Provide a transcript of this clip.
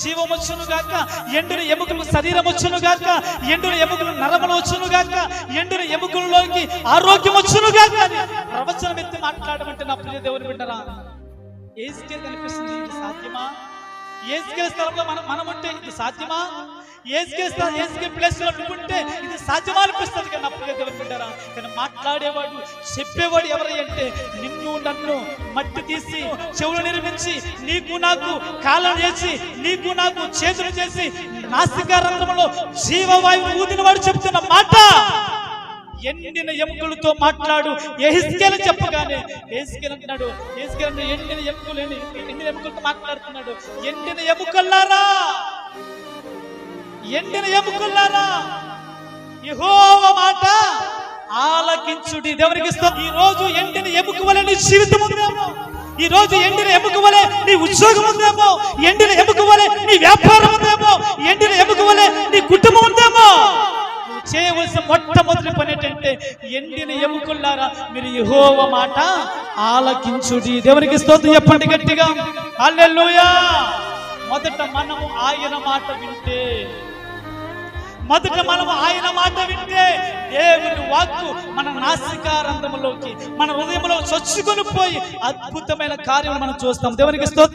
జీవం వచ్చును గాక, ఎండిన ఎముకలకు శరీరం వచ్చును గాక, ఎండిన ఎముకలు నరములు వచ్చును గాక, ఎండిన ఎముకల్లోకి ఆరోగ్యం వచ్చును గాక అని ప్రవచనం ఎత్తి మాట్లాడమంటే నా ప్రియ దేవుని బిడ్డరా, యేసుకే కనిపిస్తుంది ఇది సాధ్యమా? యేసుకే స్థలంలో మనం ఉంటే ఇది సాధ్యమా? యేసుకే ప్లేస్ లో ఉంటే ఇది సాధ్యమా అనిపిస్తుంది కదా నా ప్రియ దేవుని బిడ్డరా. కానీ మాట్లాడేవాడు చెప్పేవాడు ఎవరు అంటే నిన్ను నన్ను మట్టి తీసి చెవులు నిర్మించి నీకు నాకు కాళ్ళను చేసి నీకు నాకు చేతులు చేసి నాసికా రంధ్రములో జీవవాయువు ఊదిన వాడు చెప్తున్న మాట. ఎండిన ఎముకలతో మాట్లాడు యెహెజ్కేలు చెప్పగానే యెహెజ్కేలు అంటున్నాడు, యెహెజ్కేలు ఎండిన ఎముకలతో మాట్లాడుతున్నాడు, ఎండిన ఎముకల్లారా, ఎండిన ఎముకల్లారా యెహోవా మాట ఆలకించుడి. దేవునికి స్తోత్రం. ఈ రోజు ఎండిన ఎముక వలె నీ జీవితం ఉందేమో, ఈ రోజు ఎండిన ఎముక వలె నీ ఉద్యోగం ఉందేమో, ఎండిన ఎముక వలె నీ వ్యాపారం ఉందేమో, ఎండిన ఎముక వలె నీ కుటుంబం ఉందేమో. చేయవలసిన మొట్టమొదటి పని ఏంటంటే ఎండిన ఎముకల్లారా మీరు యెహోవా మాట ఆలకించుడి. దేవునికి స్తోత్రం చెప్పండి గట్టిగా, హల్లెలూయా. మొదట మనము ఆయన మాట వింటే, దేవుని వాక్కు మన నాసికారంధ్రములోకి మన హృదయంలో చొచ్చుకొని పోయి అద్భుతమైన కార్యాలు మనం చూస్తాం. దేవునికి స్తోత్రం.